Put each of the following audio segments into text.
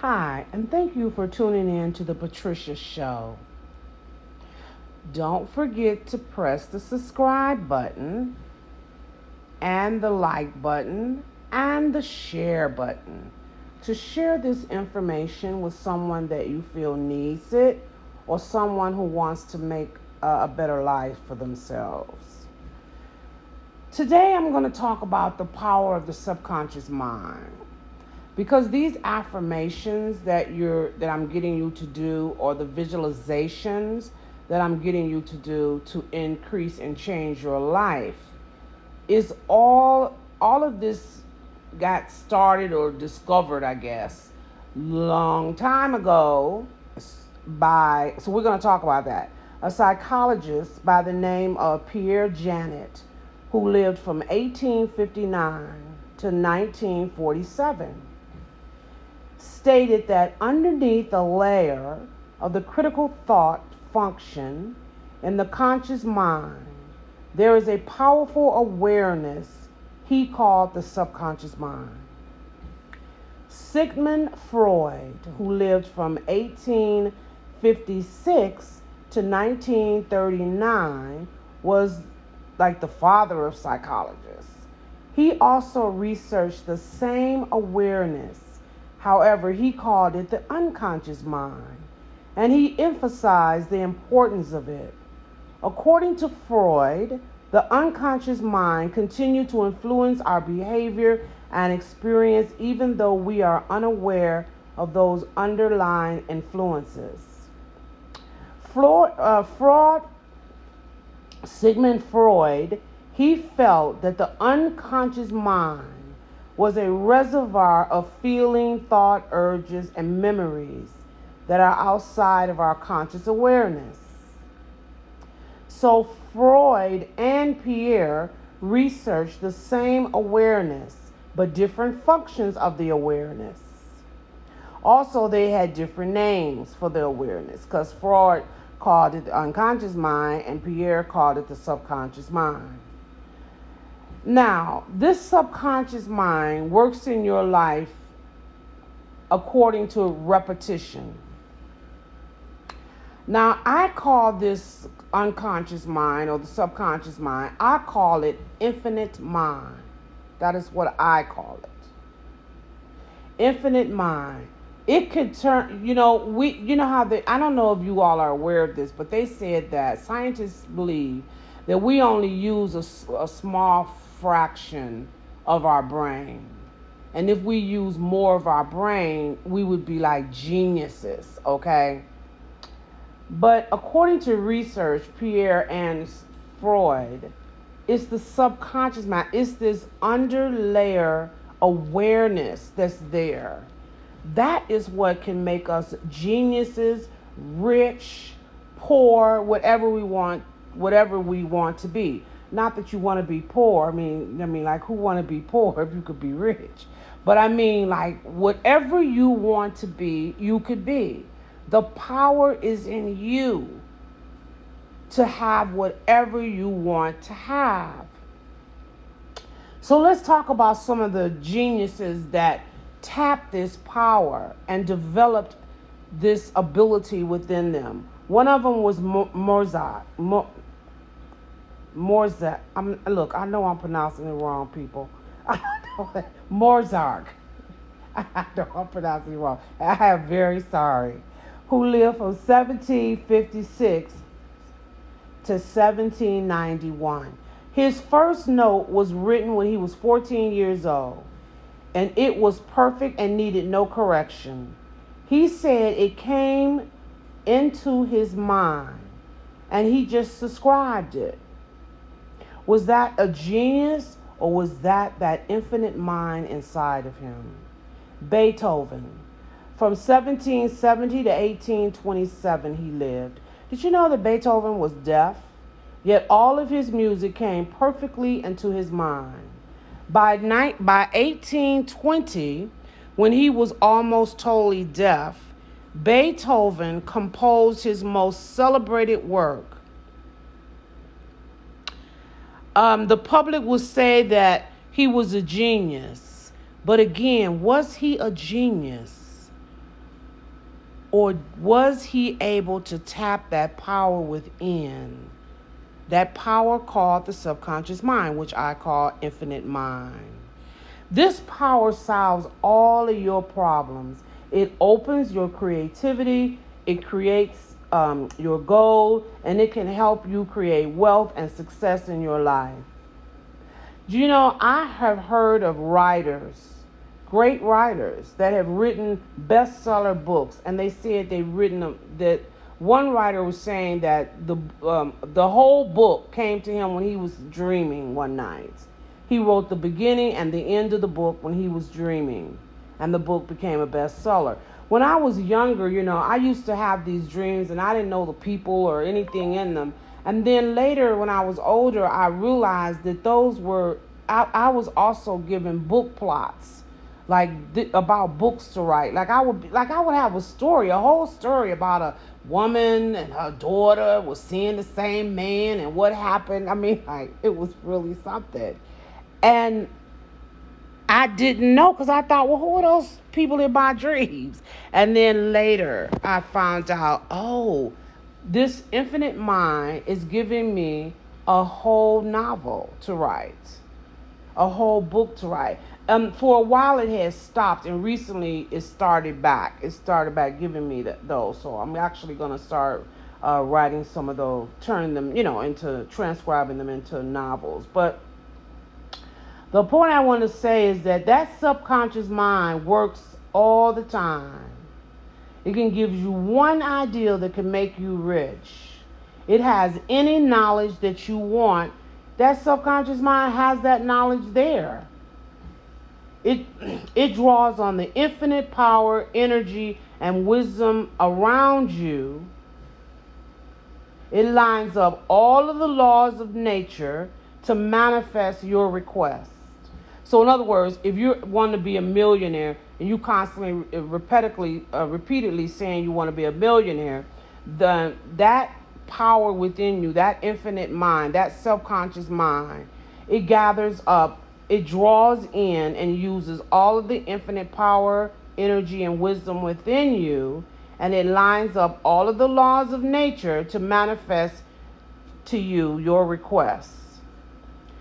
Hi, and thank you for tuning in to the Patricia Show. Don't forget to press the subscribe button and the like button and the share button to share this information with someone that you feel needs it or someone who wants to make a better life for themselves. Today I'm going to talk about the power of the subconscious mind. Because these affirmations that I'm getting you to do, or the visualizations that I'm getting you to do to increase and change your life, is all of this got started or discovered, I guess, long time ago so we're going to talk about that. A psychologist by the name of Pierre Janet, who lived from 1859 to 1947. Stated that underneath a layer of the critical thought function in the conscious mind, there is a powerful awareness he called the subconscious mind. Sigmund Freud, who lived from 1856 to 1939, was like the father of psychologists. He also researched the same awareness. However, he called it the unconscious mind, and he emphasized the importance of it. According to Freud, the unconscious mind continues to influence our behavior and experience even though we are unaware of those underlying influences. Sigmund Freud, he felt that the unconscious mind was a reservoir of feeling, thought, urges, and memories that are outside of our conscious awareness. So Freud and Pierre researched the same awareness, but different functions of the awareness. Also, they had different names for the awareness, because Freud called it the unconscious mind and Pierre called it the subconscious mind. Now, this subconscious mind works in your life according to repetition. Now, I call this unconscious mind or the subconscious mind, I call it infinite mind. That is what I call it. Infinite mind. It could turn, I don't know if you all are aware of this, but they said that scientists believe that we only use a small fraction of our brain. And if we use more of our brain, we would be like geniuses, okay? But according to research, Pierre and Freud, it's the subconscious mind. It's this underlayer awareness that's there. That is what can make us geniuses, rich, poor, whatever we want to be. Not that you want to be poor. I mean, like, who want to be poor if you could be rich? But I mean, like, whatever you want to be, you could be. The power is in you to have whatever you want to have. So let's talk about some of the geniuses that tapped this power and developed this ability within them. One of them was Mozart. Mozart. Look, I know I'm pronouncing it wrong, people. Mozart. I know I'm pronouncing it wrong. I am very sorry. Who lived from 1756 to 1791. His first note was written when he was 14 years old, and it was perfect and needed no correction. He said it came into his mind, and he just subscribed it. Was that a genius, or was that infinite mind inside of him? Beethoven. From 1770 to 1827 he lived. Did you know that Beethoven was deaf? Yet all of his music came perfectly into his mind. By 1820, when he was almost totally deaf, Beethoven composed his most celebrated work. The public would say that he was a genius. But again, was he a genius? Or was he able to tap that power within? That power called the subconscious mind, which I call infinite mind. This power solves all of your problems. It opens your creativity. It creates your goal, and it can help you create wealth and success in your life. You know, I have heard of writers, great writers, that have written bestseller books, and they said they've written them. That one writer was saying that the whole book came to him when he was dreaming one night. He wrote the beginning and the end of the book when he was dreaming, and the book became a bestseller. When I was younger, you know, I used to have these dreams, and I didn't know the people or anything in them. And then later, when I was older, I realized that those were, I was also given book plots, like about books to write. Like I would have a story, a whole story about a woman and her daughter was seeing the same man and what happened. I mean, like, it was really something. And I didn't know, because I thought, well, who are those people in my dreams? And then later I found out, oh, this infinite mind is giving me a whole novel to write, a whole book to write. For a while it has stopped, and recently it started back. It started back giving me those. So I'm actually going to start writing some of those, turning them, into transcribing them into novels. But the point I want to say is that subconscious mind works all the time. It can give you one idea that can make you rich. It has any knowledge that you want. That subconscious mind has that knowledge there. It draws on the infinite power, energy, and wisdom around you. It lines up all of the laws of nature to manifest your request. So in other words, if you want to be a millionaire and you constantly, repeatedly saying you want to be a millionaire, that power within you, that infinite mind, that subconscious mind, it gathers up, it draws in and uses all of the infinite power, energy, and wisdom within you, and it lines up all of the laws of nature to manifest to you your requests.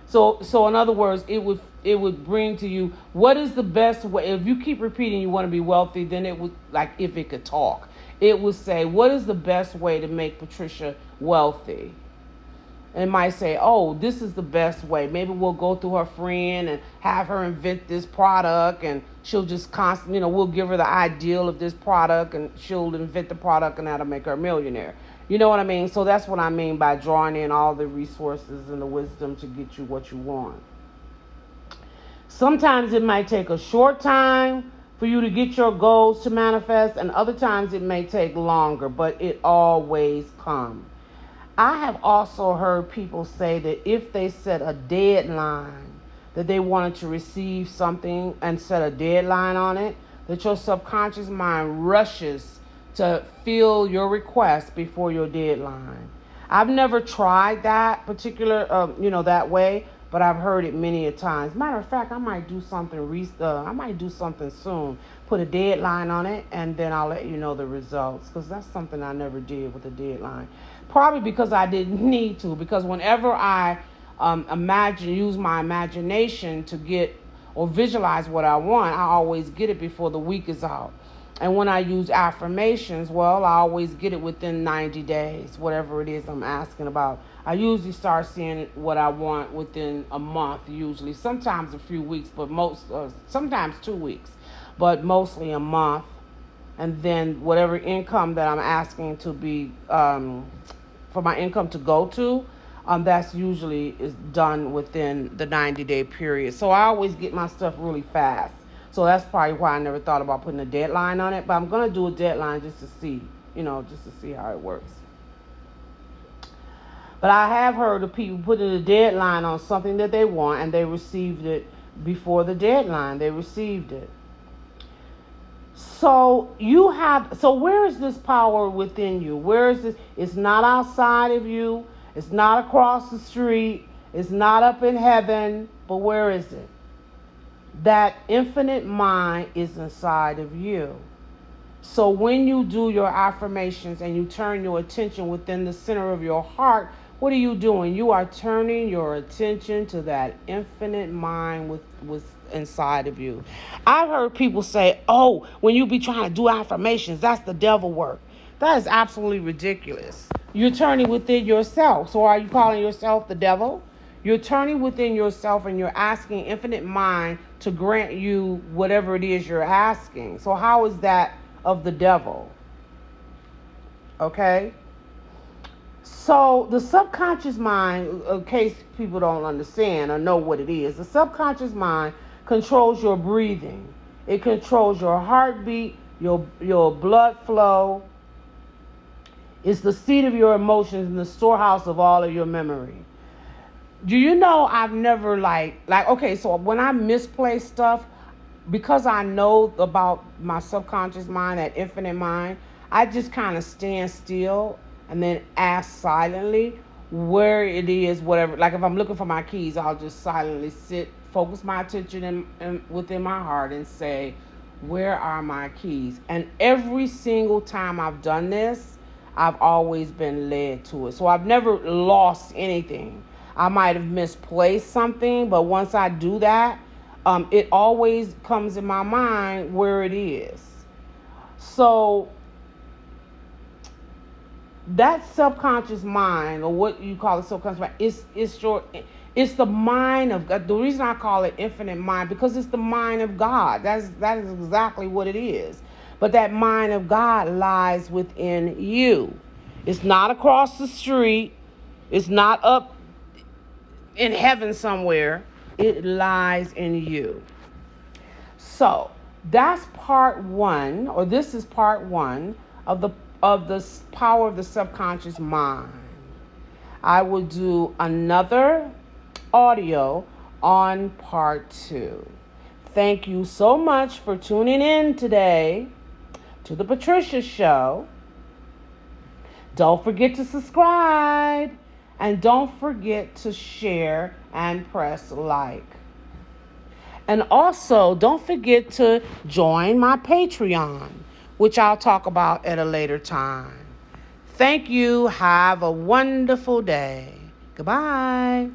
So in other words, it would bring to you, what is the best way? If you keep repeating you want to be wealthy, then it would, like if it could talk, it would say, what is the best way to make Patricia wealthy? And it might say, oh, this is the best way. Maybe we'll go through her friend and have her invent this product, and she'll just constantly, we'll give her the ideal of this product, and she'll invent the product, and that'll make her a millionaire. You know what I mean? So that's what I mean by drawing in all the resources and the wisdom to get you what you want. Sometimes it might take a short time for you to get your goals to manifest, and other times it may take longer, but it always comes. I have also heard people say that if they set a deadline, that they wanted to receive something and set a deadline on it, that your subconscious mind rushes to fill your request before your deadline. I've never tried that particular, that way, but I've heard it many a times. Matter of fact, I might do something soon. Put a deadline on it, and then I'll let you know the results, because that's something I never did with a deadline. Probably because I didn't need to, because whenever I use my imagination to get or visualize what I want, I always get it before the week is out. And when I use affirmations, well, I always get it within 90 days, whatever it is I'm asking about. I usually start seeing what I want within a month, usually. Sometimes a few weeks, but sometimes 2 weeks, but mostly a month. And then whatever income that I'm asking to be, for my income to go to, that's usually is done within the 90-day period. So I always get my stuff really fast. So that's probably why I never thought about putting a deadline on it. But I'm going to do a deadline just to see, just to see how it works. But I have heard of people putting a deadline on something that they want, and they received it before the deadline. They received it. So where is this power within you? Where is this? It's not outside of you. It's not across the street. It's not up in heaven. But where is it? That infinite mind is inside of you. So when you do your affirmations and you turn your attention within the center of your heart, what are you doing? You are turning your attention to that infinite mind with inside of you. I've heard people say, oh, when you be trying to do affirmations, that's the devil work. That is absolutely ridiculous. You're turning within yourself. So are you calling yourself the devil? You're turning within yourself and you're asking infinite mind to grant you whatever it is you're asking. So how is that of the devil? Okay? So the subconscious mind, in case people don't understand or know what it is, the subconscious mind controls your breathing. It controls your heartbeat, your blood flow. It's the seat of your emotions and the storehouse of all of your memory. Do you know I've never okay, so when I misplace stuff, because I know about my subconscious mind, that infinite mind, I just kind of stand still and then ask silently where it is, whatever. Like if I'm looking for my keys, I'll just silently sit, focus my attention within my heart and say, where are my keys? And every single time I've done this, I've always been led to it. So I've never lost anything. I might have misplaced something, but once I do that, it always comes in my mind where it is. So that subconscious mind, or what you call it subconscious mind, it's the mind of God. The reason I call it infinite mind, because it's the mind of God. That is exactly what it is. But that mind of God lies within you. It's not across the street. It's not up in heaven somewhere. It lies in you. So that's part one, or this is part one of the power of the subconscious mind. I will do another audio on part two. Thank you so much for tuning in today to the Patricia Show. Don't forget to subscribe. And don't forget to share and press like. And also, don't forget to join my Patreon, which I'll talk about at a later time. Thank you. Have a wonderful day. Goodbye.